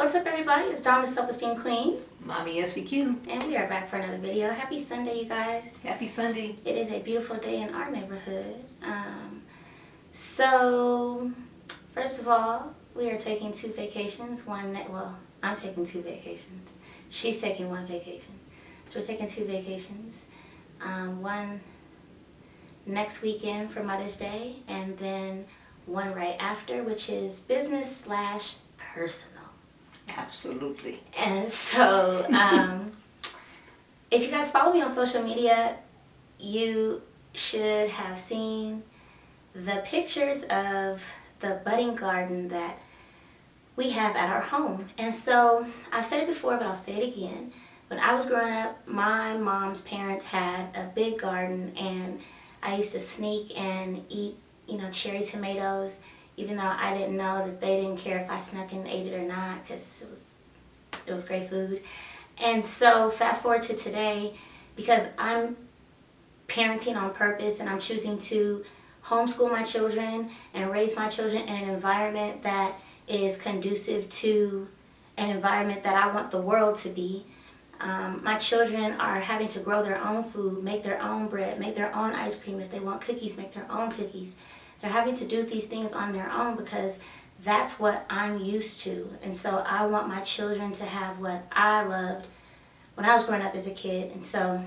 What's up, everybody? It's Dawn, the Self-Esteem Queen. Mommy SEQ. And we are back for another video. Happy Sunday, you guys. Happy Sunday. It is a beautiful day in our neighborhood. So, first of all, we are taking two vacations. I'm taking two vacations. She's taking one vacation. So we're taking two vacations. One next weekend for Mother's Day, and then one right after, which is business/personal. Absolutely. And so, if you guys follow me on social media, you should have seen the pictures of the budding garden that we have at our home. And so, I've said it before, but I'll say it again. When I was growing up, my mom's parents had a big garden, and I used to sneak and eat, cherry tomatoes, even though I didn't know that they didn't care if I snuck and ate it or not, because it was great food. And so fast forward to today, because I'm parenting on purpose and I'm choosing to homeschool my children and raise my children in an environment that is conducive to an environment that I want the world to be. My children are having to grow their own food, make their own bread, make their own ice cream. If they want cookies, make their own cookies. They're having to do these things on their own because that's what I'm used to. And so I want my children to have what I loved when I was growing up as a kid. And so,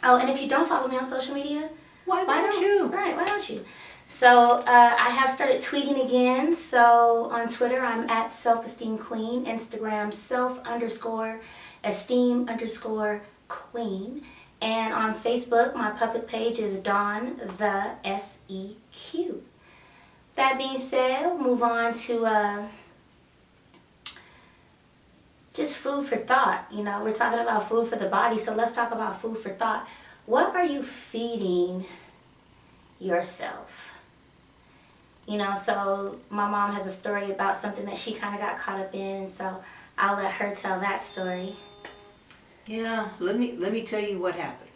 and if you don't follow me on social media, why don't you? Right, why don't you? So I have started tweeting again. So on Twitter, I'm at Self-Esteem Queen. Instagram, self_esteem_queen. And on Facebook, my public page is Dawn the SEQ. That being said, we'll move on to just food for thought. We're talking about food for the body, so let's talk about food for thought. What are you feeding yourself? So my mom has a story about something that she kind of got caught up in, and so I'll let her tell that story. Yeah, let me tell you what happened.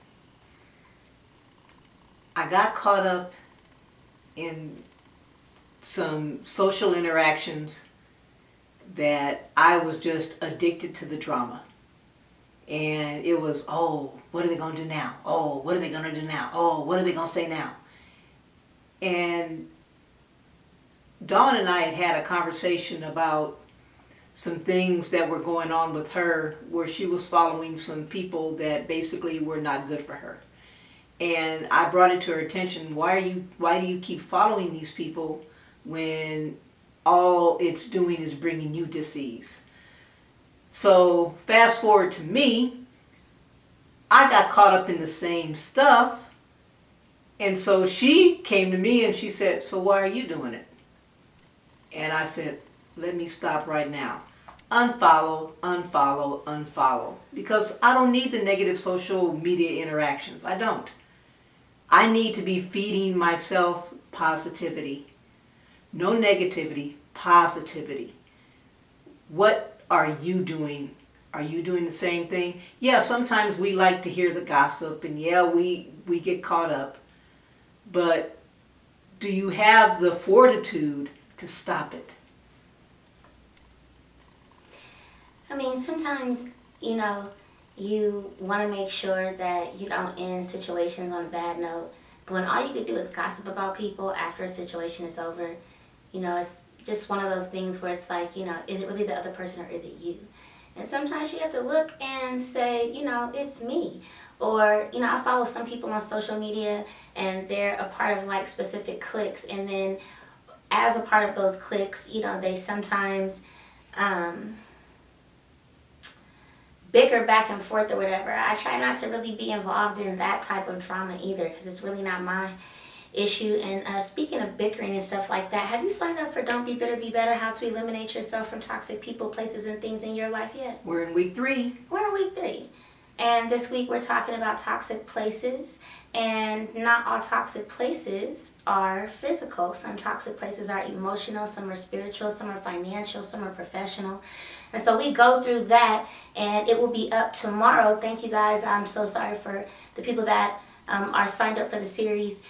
I got caught up in some social interactions that I was just addicted to the drama. And it was, oh, what are they going to do now? Oh, what are they going to do now? Oh, what are they going to say now? And Dawn and I had a conversation about some things that were going on with her where she was following some people that basically were not good for her. And I brought it to her attention, why do you keep following these people when all it's doing is bringing you disease? So fast forward to me, I got caught up in the same stuff. And so she came to me and she said, so why are you doing it? And I said, let me stop right now. Unfollow, unfollow, unfollow. Because I don't need the negative social media interactions. I don't. I need to be feeding myself positivity. No negativity, positivity. What are you doing? Are you doing the same thing? Yeah, sometimes we like to hear the gossip, and yeah, we get caught up. But do you have the fortitude to stop it? I mean, sometimes, you want to make sure that you don't end situations on a bad note. But when all you could do is gossip about people after a situation is over, it's just one of those things where it's like, is it really the other person or is it you? And sometimes you have to look and say, it's me. Or, I follow some people on social media and they're a part of like specific cliques. And then as a part of those cliques, they sometimes bicker back and forth or whatever. I try not to really be involved in that type of drama either, because it's really not my issue. And speaking of bickering and stuff like that, have you signed up for Don't Be Bitter, Be Better, How to Eliminate Yourself from Toxic People, Places, and Things in Your Life yet? We're in week 3. We're in week 3. And this week we're talking about toxic places. And not all toxic places are physical. Some toxic places are emotional, some are spiritual, some are financial, some are professional. And so we go through that, and it will be up tomorrow. Thank you guys. I'm so sorry for the people that are signed up for the series.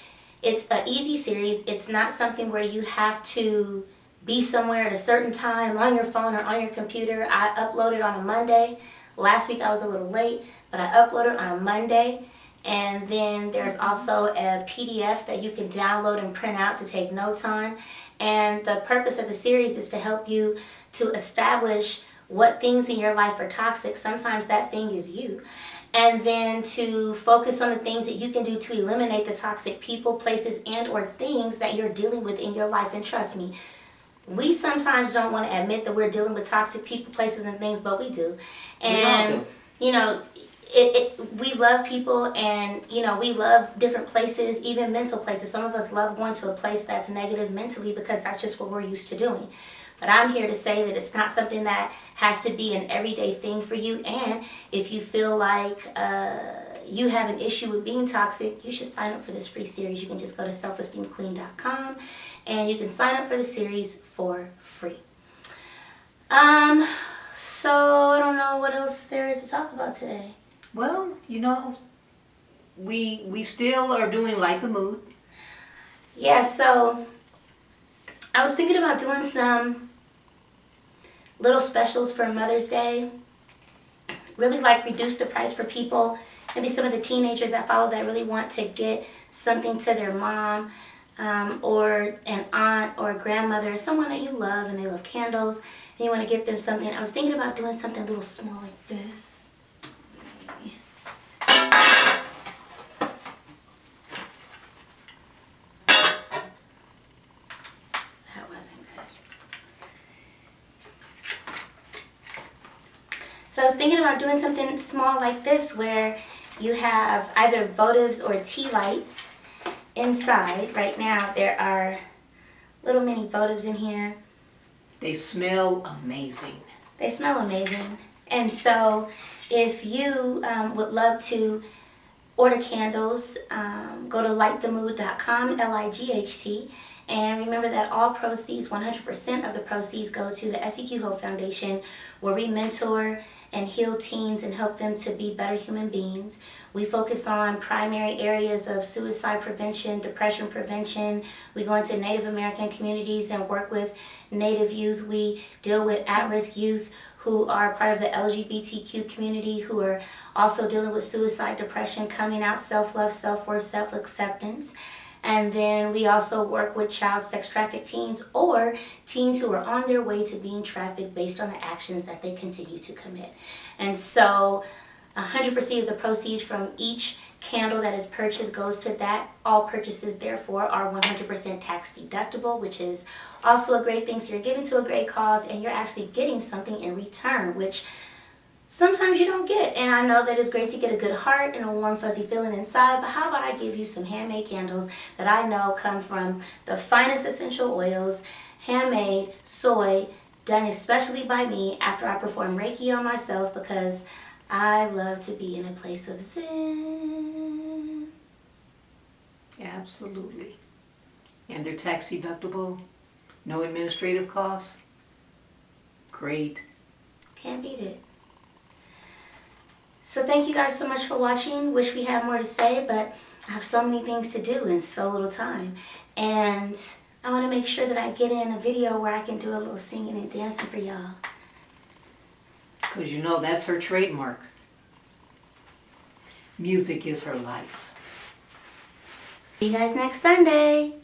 It's an easy series. It's not something where you have to be somewhere at a certain time on your phone or on your computer. I uploaded on a Monday. Last week I was a little late, but I uploaded on a Monday. And then there's also a PDF that you can download and print out to take notes on. And the purpose of the series is to help you to establish what things in your life are toxic. Sometimes that thing is you. And then to focus on the things that you can do to eliminate the toxic people, places, and or things that you're dealing with in your life. And trust me, we sometimes don't want to admit that we're dealing with toxic people, places, and things, but we do. And, you know, we love people, and we love different places, even mental places. Some of us love going to a place that's negative mentally because that's just what we're used to doing. But I'm here to say that it's not something that has to be an everyday thing for you. And if you feel like you have an issue with being toxic, you should sign up for this free series. You can just go to selfesteemqueen.com and you can sign up for the series for free. So I don't know what else there is to talk about today. Well, we still are doing Light the Mood. Yeah, so I was thinking about doing some little specials for Mother's Day. Really like reduce the price for people. Maybe some of the teenagers that follow that really want to get something to their mom or an aunt or a grandmother, someone that you love and they love candles, and you want to get them something. I was thinking about doing something a little small like this. So I was thinking about doing something small like this where you have either votives or tea lights inside. Right now there are little mini votives in here. They smell amazing. They smell amazing. And so if you would love to order candles, go to lightthemood.com, L-I-G-H-T. And remember that all proceeds, 100% of the proceeds, go to the SEQ Hope Foundation, where we mentor and heal teens and help them to be better human beings. We focus on primary areas of suicide prevention, depression prevention. We go into Native American communities and work with Native youth. We deal with at-risk youth who are part of the LGBTQ community, who are also dealing with suicide, depression, coming out, self-love, self-worth, self-acceptance. And then we also work with child sex trafficked teens or teens who are on their way to being trafficked based on the actions that they continue to commit. And so 100% of the proceeds from each candle that is purchased goes to that. All purchases, therefore, are 100% tax deductible, which is also a great thing. So you're giving to a great cause and you're actually getting something in return, which sometimes you don't get. And I know that it's great to get a good heart and a warm fuzzy feeling inside, but how about I give you some handmade candles that I know come from the finest essential oils, handmade, soy, done especially by me after I perform Reiki on myself, because I love to be in a place of zen. Absolutely. And they're tax deductible, no administrative costs. Great. Can't beat it. So thank you guys so much for watching. Wish we had more to say, but I have so many things to do in so little time. And I want to make sure that I get in a video where I can do a little singing and dancing for y'all. Because that's her trademark. Music is her life. See you guys next Sunday.